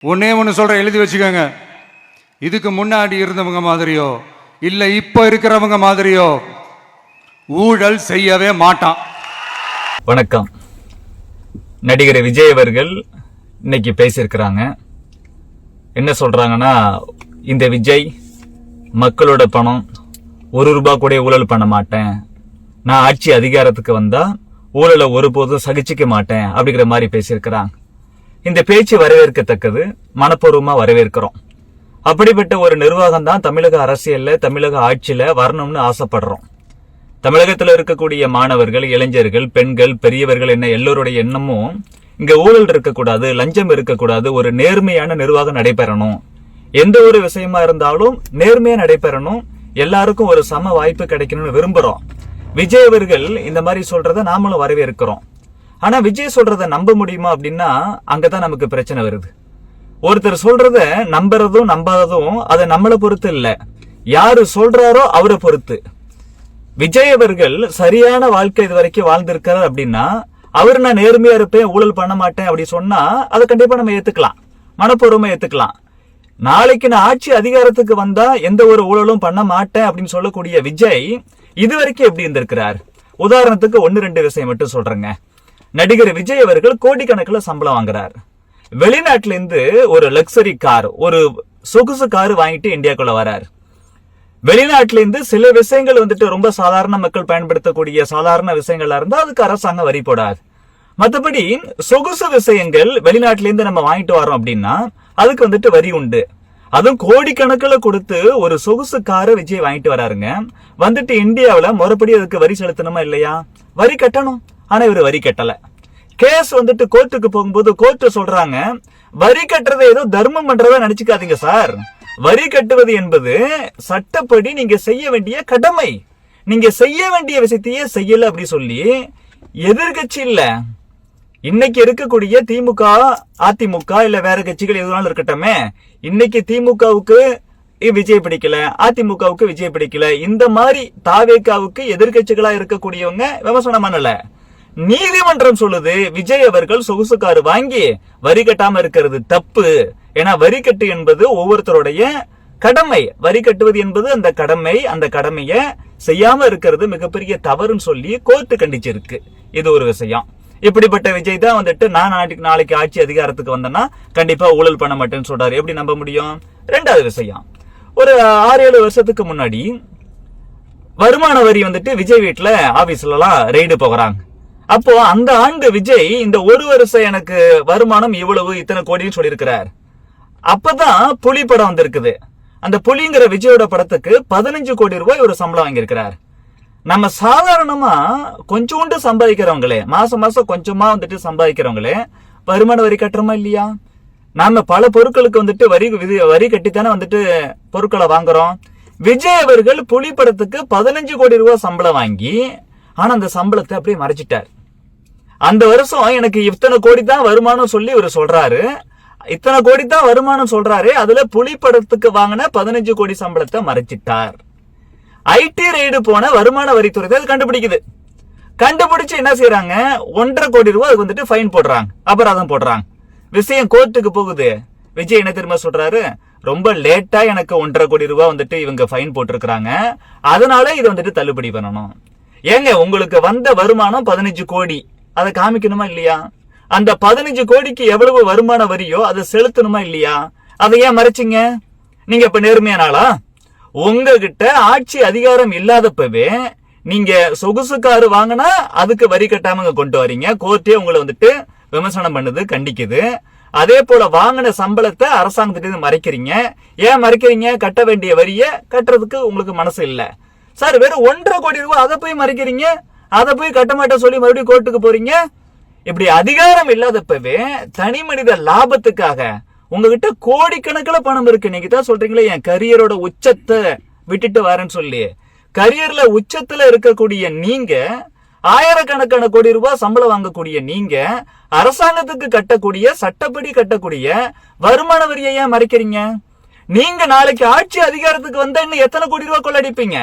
ஒன்னே ஒன்று சொல்கிறேன், எழுதி வச்சுக்கோங்க. இதுக்கு முன்னாடி இருந்தவங்க மாதிரியோ இல்லை இப்போ இருக்கிறவங்க மாதிரியோ ஊழல் செய்யவே மாட்டான். வணக்கம். நடிகர் விஜய் அவர்கள் இன்னைக்கு பேசியிருக்கிறாங்க. என்ன சொல்றாங்கன்னா, இந்த விஜய் மக்களோட பணம் ₹1 கூட ஊழல் பண்ண மாட்டேன், நான் ஆட்சி அதிகாரத்துக்கு வந்தா ஊழலை ஒருபோதும் சகிச்சிக்க மாட்டேன் அப்படிங்கிற மாதிரி பேசியிருக்கிறாங்க. இந்த பேச்சு வரவேற்கத்தக்கது, மனப்பூர்வமா வரவேற்கிறோம். அப்படிப்பட்ட ஒரு நிர்வாகம் தான் தமிழக அரசியல்ல, தமிழக ஆட்சியில வரணும்னு ஆசைப்படுறோம். தமிழகத்தில் இருக்கக்கூடிய மாணவர்கள், இளைஞர்கள், பெண்கள், பெரியவர்கள் என்ன எல்லோருடைய எண்ணமும் இங்க ஊழல் இருக்கக்கூடாது, லஞ்சம் இருக்கக்கூடாது, ஒரு நேர்மையான நிர்வாகம் நடைபெறணும். எந்த ஒரு விஷயமா இருந்தாலும் நேர்மையா நடைபெறணும், எல்லாருக்கும் ஒரு சம வாய்ப்பு கிடைக்கணும்னு விரும்புறோம். விஜய் அவர்கள் இந்த மாதிரி சொல்றத நாமளும் வரவேற்கிறோம். ஆனா விஜய் சொல்றத நம்ப முடியுமா அப்படின்னா அங்கதான் நமக்கு பிரச்சனை வருது. ஒருத்தர் சொல்றத நம்புறதும் நம்பாததும் அதை நம்மளை பொறுத்து இல்ல, யாரு சொல்றாரோ அவரை பொறுத்து. விஜய் அவர்கள் சரியான வாழ்க்கை இது வரைக்கும் வாழ்ந்திருக்கிறார் அப்படின்னா, அவர் நான் நேர்மையா இருப்பேன், ஊழல் பண்ண மாட்டேன் அப்படி சொன்னா அதை கண்டிப்பா நம்ம ஏத்துக்கலாம், மனப்பூர்வமா ஏத்துக்கலாம். நாளைக்கு நான் ஆட்சி அதிகாரத்துக்கு வந்தா எந்த ஒரு ஊழலும் பண்ண மாட்டேன் அப்படின்னு சொல்லக்கூடிய விஜய் இது வரைக்கும் எப்படி இருந்திருக்கிறார்? உதாரணத்துக்கு 1-2 விஷயம் மட்டும் சொல்றேங்க. நடிகர் விஜய் அவர்கள் கோடிக்கணக்கில் சம்பளம் வாங்குறார். வெளிநாட்டுல இருந்து ஒரு லக்ஸரி கார், ஒரு சொகுசு கார் வாங்கிட்டு இந்தியாக்குள்ள வரார். வெளிநாட்டுல இருந்து சில விஷயங்கள் ரொம்ப சாதாரண மக்கள் பயன்படுத்தக்கூடிய சாதாரண விஷயங்களா இருந்தா அதுக்கு அரசாங்கம் வரி போடாது. மற்றபடி சொகுசு விஷயங்கள் வெளிநாட்டுல இருந்து நம்ம வாங்கிட்டு வரோம் அப்படின்னா அதுக்கு வரி உண்டு. அதுவும் கோடிக்கணக்கில் கொடுத்து ஒரு சொகுசு காரை விஜய் வாங்கிட்டு வராருங்க. இந்தியாவில் மறுபடியும் அதுக்கு வரி செலுத்தணுமா இல்லையா? வரி கட்டணும். ஆனா இவர் வரி கட்டல. கேஸ் கோர்ட்டுக்கு போகும்போது கோர்ட் சொல்றாங்க, வரி கட்டுறதை ஏதோ தர்மம் பண்றதா நினைச்சுக்காதீங்க சார். வரி கட்டுவது என்பது சட்டப்படி நீங்க செய்ய வேண்டிய கடமை. நீங்க செய்ய வேண்டிய விஷயத்தையே செய்யல அப்படி சொல்லி எதிர்கட்சி இல்ல, இன்னைக்கு இருக்கக்கூடிய திமுக, அதிமுக இல்ல வேற கட்சிகள் எதுனாலும் இருக்கட்டுமே, இன்னைக்கு திமுகவுக்கு விஜய் பிடிக்கல, அதிமுகவுக்கு விஜய் பிடிக்கல, இந்த மாதிரி தாவேகாவுக்கு எதிர்கட்சிகளா இருக்கக்கூடியவங்க விமர்சனம் பண்ணல. நீதிமன்றம் சொல்லுது விஜய் அவர்கள் சொகுசு கார் வாங்கி வரி கட்டாம இருக்கிறது தப்பு. ஏன்னா வரி கட்டு என்பது ஒவ்வொருத்தருடைய கடமை. வரி கட்டுவது என்பது அந்த கடமை. அந்த கடமைய செய்யாம இருக்கிறது மிகப்பெரிய தவறுன்னு சொல்லி கோர்ட்டு கண்டிச்சிருக்கு. இது ஒரு விஷயம். இப்படிப்பட்ட விஜய் தான் நான் நாளைக்கு ஆட்சி அதிகாரத்துக்கு வந்தேன்னா கண்டிப்பா ஊழல் பண்ண மாட்டேன்னு சொல்றாரு. எப்படி நம்ப முடியும்? 2வது விஷயம், ஒரு 6-7 வருஷத்துக்கு முன்னாடி வருமான வரி விஜய் வீட்டுல ஆபீஸ்ல எல்லாம் ரெய்டு போகிறாங்க. அப்போ அந்த ஆண்டு விஜய் இந்த ஒரு வருஷம் எனக்கு வருமானம் இவ்வளவு இத்தனை கோடின்னு சொல்லியிருக்கிறார். அப்பதான் புலி படம் வந்திருக்குது. அந்த புலிங்கிற விஜயோட படத்துக்கு 15 கோடி ரூபாய் ஒரு சம்பளம் வாங்கியிருக்கிறார். நம்ம சாதாரணமா கொஞ்சோண்டு சம்பாதிக்கிறவங்களே, மாசம் மாசம் கொஞ்சமா சம்பாதிக்கிறவங்களே வருமான வரி கட்டுறோமா இல்லையா? நாம பல பொருட்களுக்கு வரி கட்டித்தானே பொருட்களை வாங்குறோம். விஜய் அவர்கள் புலி படத்துக்கு 15 கோடி ரூபாய் சம்பளம் வாங்கி, ஆனா அந்த சம்பளத்தை அப்படியே மறைச்சிட்டார். அந்த வருஷம் எனக்கு இத்தனை கோடி தான் வருமானம் சொல்லி இவர் சொல்றாரு. இத்தனை கோடி தான் வருமானம் சொல்றாரு, அதுல புலி படத்துக்கு வாங்கின 15 கோடி சம்பளத்தை மறைச்சிட்டார். ஐடி ரெய்டு போன வருமான வரித்துறை அது கண்டுபிடிக்குது. கண்டுபிடிச்சு என்ன செய்யறாங்க, 1.5 கோடி ரூபாய் அதுக்கு ஃபைன் போடுறாங்க, அபராதம் போடுறாங்க. விஷயம் கோர்ட்டுக்கு போகுது. விஜய் என்ன திரும்ப சொல்றாரு, ரொம்ப லேட்டா எனக்கு 1.5 கோடி ரூபாய் இவங்க ஃபைன் போட்டிருக்கிறாங்க, அதனால இது தள்ளுபடி பண்ணணும். ஏங்க, உங்களுக்கு வந்த வருமானம் 15 கோடி, அதை காமிக்கணுமா இல்லையா? அந்த 15 கோடிக்கு எவ்வளவு வருமான வரியோ அதை செலுத்தணுமா இல்லையா? அதை ஏன் மறைச்சிங்க? நீங்க இப்ப நேர்மையானாளா? உங்ககிட்ட ஆட்சி அதிகாரம் இல்லாதப்பவே நீங்க சொகுசு காரு வாங்கினா அதுக்கு வரி கட்டாம கொண்டு வரீங்க. கோர்ட்டே உங்களை விமர்சனம் பண்ணுது, கண்டிக்குது. அதே போல வாங்கின சம்பளத்தை அரசாங்கத்திட்ட மறைக்கிறீங்க. ஏன் மறைக்கிறீங்க? கட்ட வேண்டிய வரிய கட்டுறதுக்கு உங்களுக்கு மனசு இல்ல சார். வெறும் 1.5 கோடி ரூபாய் அதை போய் மறைக்கிறீங்க, அதை போய் கட்ட மாட்டேன் சொல்லி மறுபடியும் கோர்ட்டுக்கு போறீங்க. இப்படி அதிகாரம் இல்லாதப்பவே தனி மனித லாபத்துக்காக உங்ககிட்ட கோடிக்கணக்கில் பணம் இருக்கு. நீங்க தான் சொல்றீங்களே என் கரியரோட உச்சத்தை விட்டுட்டு வரேன்னு சொல்லி. கரியர்ல உச்சத்துல இருக்கக்கூடிய நீங்க, ஆயிரக்கணக்கான கோடி ரூபாய் சம்பளம் வாங்கக்கூடிய நீங்க, அரசாங்கத்துக்கு கட்டக்கூடிய, சட்டப்படி கட்டக்கூடிய வருமான வரியை ஏன் மறைக்கிறீங்க? நீங்க நாளைக்கு ஆட்சி அதிகாரத்துக்கு வந்தா இன்னும் எத்தனை கோடி ரூபாய் கொள்ளடிப்பீங்க?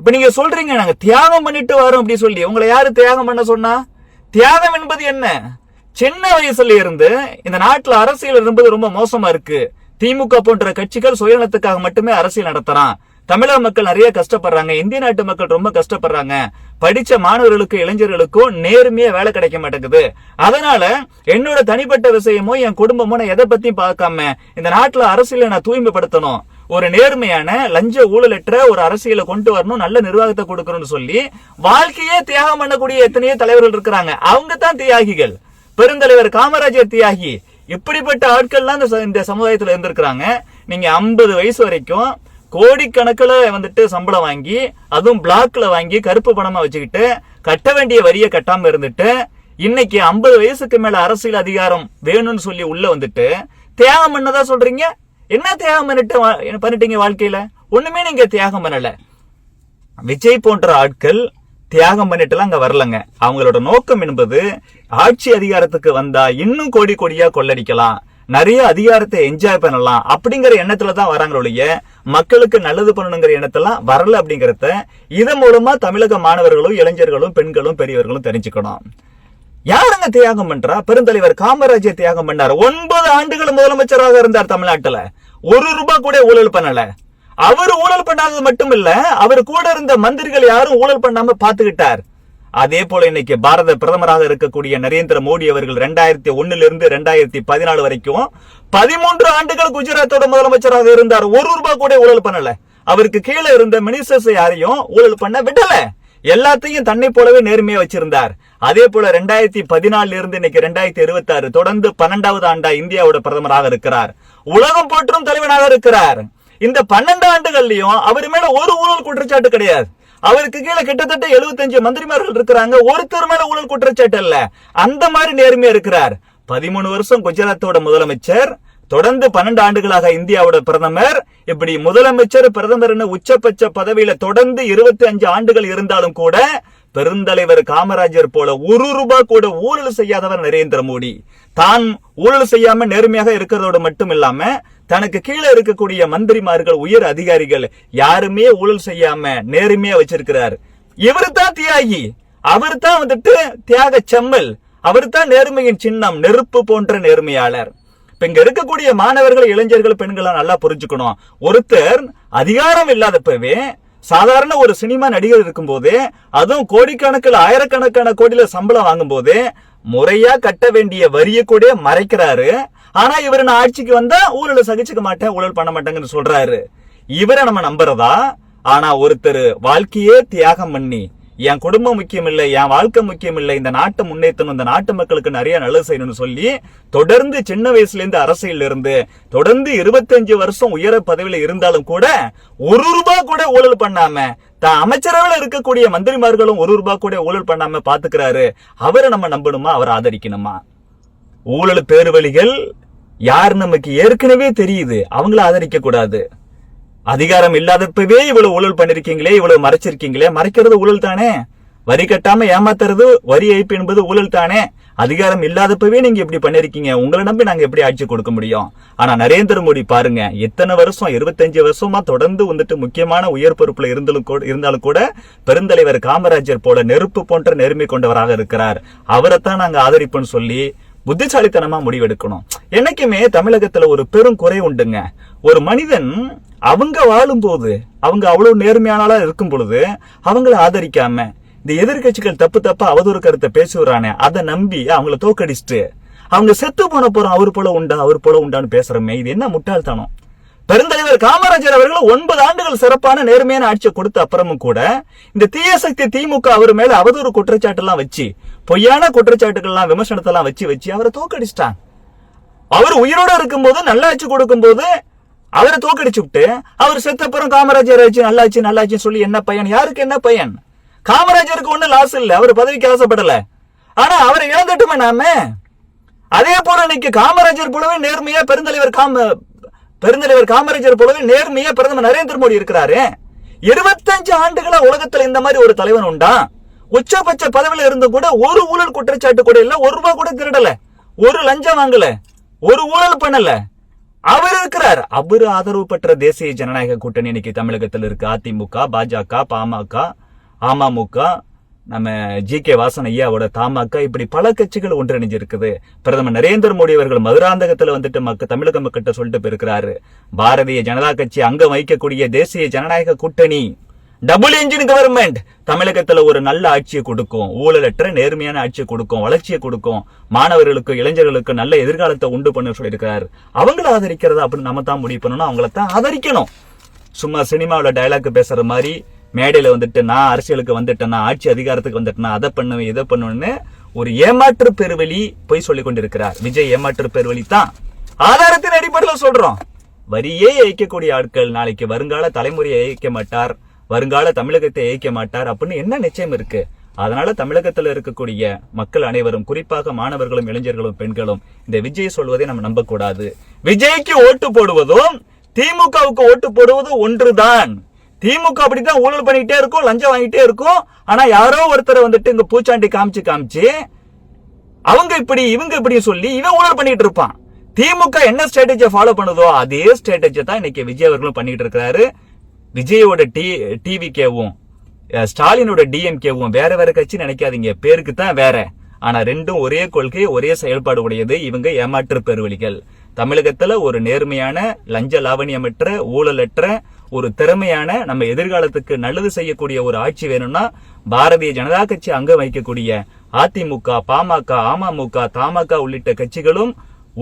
இப்ப நீங்க சொல்றீங்க நாங்க தியாகம் பண்ணிட்டு வரோம் அப்படி சொல்லி. உங்களை யாரு தியாகம் பண்ண சொன்னா? தியாகம் என்பது என்ன? சின்ன வயசுல இருந்து இந்த நாட்டுல அரசியல் என்பது ரொம்ப மோசமா இருக்கு. திமுக போன்ற கட்சிகள் சுயநலத்துக்காக மட்டுமே அரசியல் நடத்துறான். தமிழக மக்கள் நிறைய கஷ்டப்படுறாங்க, இந்திய நாட்டு மக்கள் ரொம்ப கஷ்டப்படுறாங்க, படிச்ச மாணவர்களுக்கும் இளைஞர்களுக்கும் நேர்மையா வேலை கிடைக்க மாட்டேங்குது. அதனால என்னோட தனிப்பட்ட விஷயமோ என் குடும்பமோ நான் எதை பத்தியும் பார்க்காம இந்த நாட்டுல அரசியலை நான் தூய்மைப்படுத்தணும், ஒரு நேர்மையான லஞ்ச ஊழலற்ற ஒரு அரசியலை கொண்டு வரணும், நல்ல நிர்வாகத்தை கொடுக்கணும்னு சொல்லி வாழ்க்கையே தியாகம் பண்ணக்கூடிய எத்தனையோ தலைவர்கள் இருக்கிறாங்க. அவங்க தான் தியாகிகள். பெருந்தலைவர் காமராஜர் தியாகி. இப்படிப்பட்ட ஆட்கள்லாம் இந்த சமுதாயத்துல இருந்திருக்கிறாங்க. நீங்க 50 வயசு வரைக்கும் கோடிக்கணக்கில் வந்துட்டு சம்பளம் வாங்கி, அதுவும் பிளாக்ல வாங்கி கருப்பு பணமா வச்சுக்கிட்டு கட்ட வேண்டிய வரியை கட்டாம இருந்துட்டு இன்னைக்கு 50 வயசுக்கு மேல அரசியல் அதிகாரம் வேணும்னு சொல்லி உள்ள வந்துட்டு தியாகம் பண்ணதா சொல்றீங்க. என்ன தியாகம் பண்ணிட்டீங்க வாழ்க்கையில? ஒண்ணுமே நீங்க தியாகம் பண்ணல. விஜய் போன்ற ஆட்கள் தியாகம் பண்ணிட்டுலாம் அங்க வரலங்க. அவங்களோட நோக்கம் என்பது ஆட்சி அதிகாரத்துக்கு வந்தா இன்னும் கோடி கோடியா கொள்ளடிக்கலாம், நிறைய அதிகாரத்தை என்ஜாய் பண்ணலாம் அப்படிங்கிற எண்ணத்துல தான் வராங்களொழிய மக்களுக்கு நல்லது பண்ணணுங்கிற எண்ணத்தெல்லாம் வரல அப்படிங்கறத இதன் மூலமா தமிழக மாணவர்களும் இளைஞர்களும் பெண்களும் பெரியவர்களும் தெரிஞ்சுக்கணும். யாருங்க தியாகம் பண்றா? பெருந்தலைவர் காமராஜர் தியாகம் பண்ணார். 9 ஆண்டுகள் முதலமைச்சராக இருந்தார் தமிழ்நாட்டுல. ₹1 கூட ஊழல் பண்ணல. அவர் ஊழல் பண்ணாதது மட்டும் இல்ல, அவர் கூட இருந்த மந்திரிகள் யாரும் ஊழல் பண்ணாம பாத்துக்கிட்டார். அதே போல இன்னைக்கு பாரத பிரதமராக இருக்கக்கூடிய நரேந்திர மோடி அவர்கள் 2001 இருந்து 2014 வரைக்கும் 13 ஆண்டுகள் குஜராத்தோட முதலமைச்சராக இருந்தார். ₹1 கூட ஊழல் பண்ணல. அவருக்கு கீழே இருந்த மினிஸ்டர்ஸ் யாரையும் ஊழல் பண்ண விடல. எல்லாத்தையும் தன்னை போலவே நேர்மையா வச்சிருந்தார். அதே போல 2014 இருந்து இன்னைக்கு 2026 தொடர்ந்து 12வது ஆண்டா இந்தியாவோட பிரதமராக இருக்கிறார். உலகம் போற்றும் தலைவனாக இருக்கிறார். இந்த 12 ஆண்டுகள்லயும் அவர் மேல ஒரு ஊழல் குற்றச்சாட்டு கிடையாது. அவருக்கு கீழே கிட்டத்தட்ட 75 மந்திரிமார்கள் இருக்கிறாங்க. ஒருத்தர் மேல ஊழல் குற்றச்சாட்டு இல்ல. அந்த மாதிரி நேர்மையா இருக்கிறார். 13 வருஷம் குஜராத்தோட முதலமைச்சர், தொடர்ந்து 12 ஆண்டுகளாக இந்தியாவோட பிரதமர். இப்படி முதலமைச்சர் பிரதமர் உச்சபட்ச பதவியில தொடர்ந்து 25 ஆண்டுகள் இருந்தாலும் கூட பெருந்தலைவர் காமராஜர் போல ₹1 கூட ஊழல் செய்யாதவர் நரேந்திர மோடி. தான் ஊழல் செய்யாம நேர்மையாக இருக்கிறதோடு மட்டும் இல்லாம தனக்கு கீழே இருக்கக்கூடிய மந்திரிமார்கள் உயர் அதிகாரிகள் யாருமே ஊழல் செய்யாம நேர்மையா வச்சிருக்கிறார். இவர் தான் தியாகி. அவர் தான் வந்துட்டு தியாக செம்மல். அவர் தான் நேர்மையின் சின்னம், நெருப்பு போன்ற நேர்மையாளர். இப்ப இங்க இருக்கக்கூடிய மாணவர்கள் இளைஞர்கள் பெண்கள் நல்லா புரிஞ்சுக்கணும். ஒருத்தர் அதிகாரம் இல்லாதப்பவே சாதாரண ஒரு சினிமா நடிகர் இருக்கும் போது, அதுவும் கோடிக்கணக்கில் ஆயிரக்கணக்கான கோடியில சம்பளம் வாங்கும் போது முறையா கட்ட வேண்டிய வரியை கூட மறைக்கிறாரு. ஆனா இவரு நான் ஆட்சிக்கு வந்தா ஊழல சகிச்சுக்க மாட்டேன், ஊழல் பண்ண மாட்டேங்கன்னு சொல்றாரு. இவரை நம்ம நம்புறதா? ஆனா ஒருத்தர் வாழ்க்கையே தியாகம் பண்ணி, என் குடும்பம் முக்கியம் இல்லை, என் வாழ்க்கை முக்கியம் இல்லை, இந்த நாட்டை முன்னேற்றணும், இந்த நாட்டு மக்களுக்கு நிறைய நல்லது செய்யணும்னு சொல்லி தொடர்ந்து சின்ன வயசுல இருந்து அரசியல் இருந்து தொடர்ந்து 25 வருஷம் உயர பதவியில இருந்தாலும் கூட ₹1 கூட ஊழல் பண்ணாம தான் அமைச்சரவையில் இருக்கக்கூடிய மந்திரிமார்களும் ₹1 கூட ஊழல் பண்ணாம பாத்துக்கிறாரு. அவரை நம்ம நம்பணுமா? அவரை ஆதரிக்கணுமா? ஊழல் பேருவழிகள் யார் நமக்கு ஏற்கனவே தெரியுது, அவங்கள ஆதரிக்க கூடாது. அதிகாரம் இல்லாதப்பவே இவ்வளவு ஊழல் பண்ணிருக்கீங்களே, இவ்வளவு மறைச்சிருக்கீங்களே, மறைக்கிறது ஊழல் தானே. வரி கட்டாம ஏமாத்துறது, வரி ஏய்ப்பு என்பது ஊழல் தானே. அதிகாரம் இல்லாதப்பவே நீங்க இப்படி பண்ணிருக்கீங்க, உங்களை நம்பி நாங்க எப்படி ஆட்சி கொடுக்க முடியும்? ஆனா நரேந்திர மோடி பாருங்க, எத்தனை வருஷம் 25 வருஷமா தொடர்ந்து வந்துட்டு முக்கியமான உயர் பொறுப்புல இருந்தாலும் கூட பெருந்தலைவர் காமராஜர் போல நெருப்பு போன்ற நேர்மை கொண்டவராக இருக்கிறார். அவரைத்தான் நாங்க ஆதரிப்போம்னு சொல்லி புத்திசாலித்தனமா முடிவெடுக்கணும். என்னைக்குமே தமிழகத்துல ஒரு பெரும் குறை உண்டுங்க. ஒரு மனிதன் அவங்க வாழும் போது, அவங்க அவ்வளவு நேர்மையானாலா இருக்கும் பொழுது அவங்கள ஆதரிக்காம இந்த எதிர்கட்சிகள் தப்பா அவதூறு கருத்தை பேசுறானே, அதை நம்பி அவங்கள தோக்கடிச்சுட்டு அவங்க செத்து போன போறோம், அவர் போல உண்டா, அவர் போல உண்டான்னு பேசுறமே, இது என்ன முட்டாள்தனம்? பெருந்தலைவர் காமராஜர் அவர்கள் 9 ஆண்டுகள் சிறப்பான நேர்மையான ஆட்சியை கொடுத்த அப்புறமும் கூட இந்த தீய சக்தி திமுக அவர் மேல அவதூறு குற்றச்சாட்டு எல்லாம் வச்சு, பொய்யான குற்றச்சாட்டுகள் எல்லாம் விமர்சனத்தெல்லாம் வச்சு அவரை தோக்கடிச்சிட்டாங்க. அவர் உயிரோட இருக்கும் போது நல்ல ஆட்சி கொடுக்கும் போது அவரை தோக்கடிச்சு விட்டு அவர் செத்தப்புறம் காமராஜர் ஆச்சு நல்லாச்சு சொல்லி என்ன பயன்? யாருக்கு என்ன பயன்? காமராஜருக்கு ஒண்ணு லாஸ் இல்ல, அவர் பதவிக்கு ஆசைப்படல. ஆனா அவரை இழந்துட்டுமே நாம. அதே போல இன்னைக்கு காமராஜர் போலவே நேர்மையா பெருந்தலைவர் காமராஜர் போலவே நேர்மையா பிரதமர் நரேந்திர மோடி இருக்கிறாரு. 25 ஆண்டுகளா உலகத்துல இந்த மாதிரி ஒரு தலைவன் உண்டா? உச்சபட்ச பதவியில இருந்து கூட ஒரு ஊழல் குற்றச்சாட்டு கூட இல்ல, ₹1 கூட திருடல, ஒரு லஞ்சம் வாங்கல, ஒரு ஊழல் பண்ணல. அவர் இருக்கிறார். அவரு ஆதரவு பெற்ற தேசிய ஜனநாயக கூட்டணி இன்னைக்கு தமிழகத்தில் இருக்கு. அதிமுக, பாஜக, பாமக, அமமுக, நம்ம ஜி.கே. வாசன் ஐயாவோட தமாக இப்படி பல கட்சிகள் ஒன்றிணைஞ்சிருக்குது. பிரதமர் நரேந்திர மோடி அவர்கள் மதுராந்தகத்துல வந்துட்டு தமிழக மக்கள்கிட்ட சொல்லிட்டு போயிருக்கிறாரு, பாரதிய ஜனதா கட்சி அங்கம் வகிக்கக்கூடிய தேசிய ஜனநாயக கூட்டணி டபுள் இன்ஜின் கவர்மெண்ட் தமிழகத்துல ஒரு நல்ல ஆட்சியை கொடுக்கும், ஊழலற்ற நேர்மையான ஆட்சியை கொடுக்கும், வளர்ச்சியை கொடுக்கும், மாணவர்களுக்கு இளைஞர்களுக்கு நல்ல எதிர்காலத்தை உண்டு பண்ண சொல்லியிருக்கிறாரு. அவங்கள ஆதரிக்கிறதா அப்படின்னு நம்ம தான் முடிவு பண்ணணும், அவங்கள தான் ஆதரிக்கணும். சும்மா சினிமாவில டயலாக் பேசுற மாதிரி மேடையில வந்துட்டு நான் அரசியலுக்கு வந்துட்டேன்னா, ஆட்சி அதிகாரத்துக்கு வந்துட்டேன்னா அதை பண்ணுவேன் இதை பண்ணுவேன்னு ஒரு ஏமாற்று பெருவெளி போய் சொல்லி கொண்டிருக்கிறார். விஜய் ஏமாற்று பெருவெளி தான். ஆதாரத்தின் அடிப்படையில் சொல்றோம். வரியே ஏய்க்கக்கூடிய ஆட்கள் நாளைக்கு வருங்கால தலைமுறையை ஏய்க்க மாட்டார், வருங்கால தமிழகத்தை ஏய்க்க மாட்டார் அப்படின்னு என்ன நிச்சயம் இருக்கு? அதனால தமிழகத்துல இருக்கக்கூடிய மக்கள் அனைவரும், குறிப்பாக மாணவர்களும் இளைஞர்களும் பெண்களும் இந்த விஜய் சொல்வதை நம்ம நம்ப கூடாது. விஜய்க்கு ஓட்டு போடுவதும் திமுகவுக்கு ஓட்டு போடுவதும் ஒன்றுதான். திமுக அப்படித்தான் ஊழல் பண்ணிக்கிட்டே இருக்கும், லஞ்சம் வாங்கிட்டே இருக்கும். ஆனா யாரோ ஒருத்தரை வந்துட்டு இங்க பூச்சாண்டி காமிச்சு அவங்க இப்படி இவங்க இப்படி சொல்லி இவன் ஊழல் பண்ணிட்டு இருப்பான். திமுக என்ன ஸ்ட்ராட்டஜியை ஃபாலோ பண்ணுதோ அதே ஸ்ட்ராட்டஜி தான் இன்னைக்கு விஜய் அவர்களும் பண்ணிட்டு இருக்கிறாரு. விஜயோட டிவிகேவும் ஸ்டாலினோட டிஎம்கேவும் வேற வேற கட்சி நினைக்காதீங்க, பேருக்கு தான் வேற. ஆனா ரெண்டும் ஒரே கொள்கை, ஒரே செயல்பாடு உடையது. இவங்க ஏமாற்று பெருவழிகள். தமிழகத்துல ஒரு நேர்மையான, லஞ்ச லாவணியமற்ற, ஊழலற்ற, ஒரு திறமையான, நம்ம எதிர்காலத்துக்கு நல்லது செய்யக்கூடிய ஒரு ஆட்சி வேணும்னா பாரதிய ஜனதா கட்சி அங்கம் வகிக்கக்கூடிய அதிமுக, பாமக, அமமுக, தமாக உள்ளிட்ட கட்சிகளும்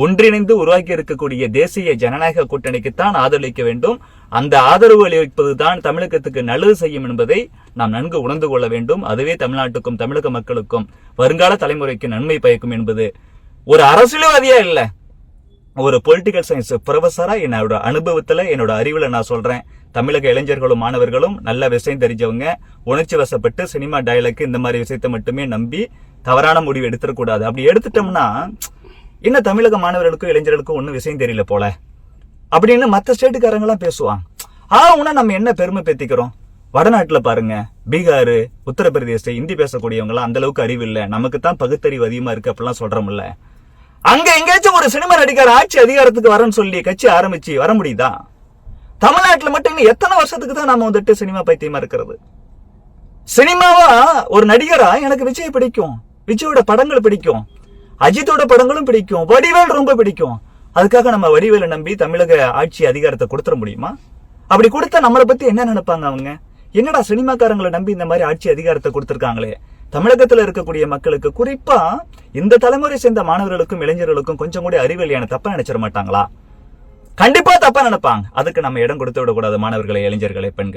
ஒன்றிணைந்து உருவாக்கி இருக்கக்கூடிய தேசிய ஜனநாயக கூட்டணிக்குத்தான் ஆதரவளிக்க வேண்டும். அந்த ஆதரவு அளிப்பதுதான் தமிழகத்துக்கு நல்லது செய்யும் என்பதை நாம் நன்கு உணர்ந்து கொள்ள வேண்டும். அதுவே தமிழ்நாட்டுக்கும் தமிழக மக்களுக்கும் வருங்கால தலைமுறைக்கு நன்மை பயக்கும் என்பது ஒரு அரசியல்வாதியா இல்ல, ஒரு பொலிட்டிக்கல் சயின்ஸ் ப்ரொஃபஸரா என்னோட அனுபவத்துல, என்னோட அறிவுல நான் சொல்றேன். தமிழக இளைஞர்களும் மாணவர்களும் நல்ல விஷயம் தெரிஞ்சவங்க, உணர்ச்சி வசப்பட்டு சினிமா டயலாக் இந்த மாதிரி விஷயத்தை மட்டுமே நம்பி தவறான முடிவு எடுத்துடக்கூடாது. அப்படி எடுத்துட்டோம்னா என்ன தமிழக மாணவர்களுக்கும் இளைஞர்களுக்கும் ஒன்னும் விஷயம் தெரியல போல அப்படின்னு மற்ற ஸ்டேட்டுக்காரங்க எல்லாம் பேசுவாங்க. உனா நம்ம என்ன பெருமை பேத்திக்கிறோம்? வடநாட்டுல பாருங்க, பீகார், உத்தரப்பிரதேச இந்தி பேசக்கூடியவங்க எல்லாம் அந்த அளவுக்கு அறிவு இல்ல, நமக்கு தான் பகுத்தறிவு அதிகமா இருக்கு அப்படிலாம் சொல்றோம்ல. அங்க எங்கேயாச்சும் ஒரு சினிமா நடிகர் ஆட்சி அதிகாரத்துக்கு வரன்னு சொல்லி கட்சி ஆரம்பிச்சு வர முடியுதா? தமிழ்நாட்டுல மட்டும் இன்னும் எத்தனை வருஷத்துக்கு தான் நாம வந்துட்டு சினிமா பைத்தியமா இருக்கிறது? சினிமாவா ஒரு நடிகரா எனக்கு விஜய் பிடிக்கும், விஜயோட படங்கள் பிடிக்கும், அஜித்தோட படங்களும் பிடிக்கும், வடிவேல் ரொம்ப பிடிக்கும். அதுக்காக நம்ம வடிவேலை நம்பி தமிழக ஆட்சி அதிகாரத்தை கொடுத்துட முடியுமா? அப்படி கொடுத்தா நம்மளை பத்தி என்ன நினைப்பாங்க அவங்க? என்னடா சினிமாக்காரங்களை நம்பி இந்த மாதிரி ஆட்சி அதிகாரத்தை கொடுத்திருக்காங்களே. தமிழகத்துல இருக்கக்கூடிய மக்களுக்கு, குறிப்பா இந்த தலைமுறை சேர்ந்த மாணவர்களுக்கும் இளைஞர்களுக்கும் கொஞ்சம் கூட அறிவியலையான தப்பா நினைச்சிட மாட்டாங்களா? கண்டிப்பா தப்பா நினைப்பாங்க. அதுக்கு நம்ம இடம் கொடுத்து விடக்கூடாது. மாணவர்களை, இளைஞர்களை, பெண்கள்.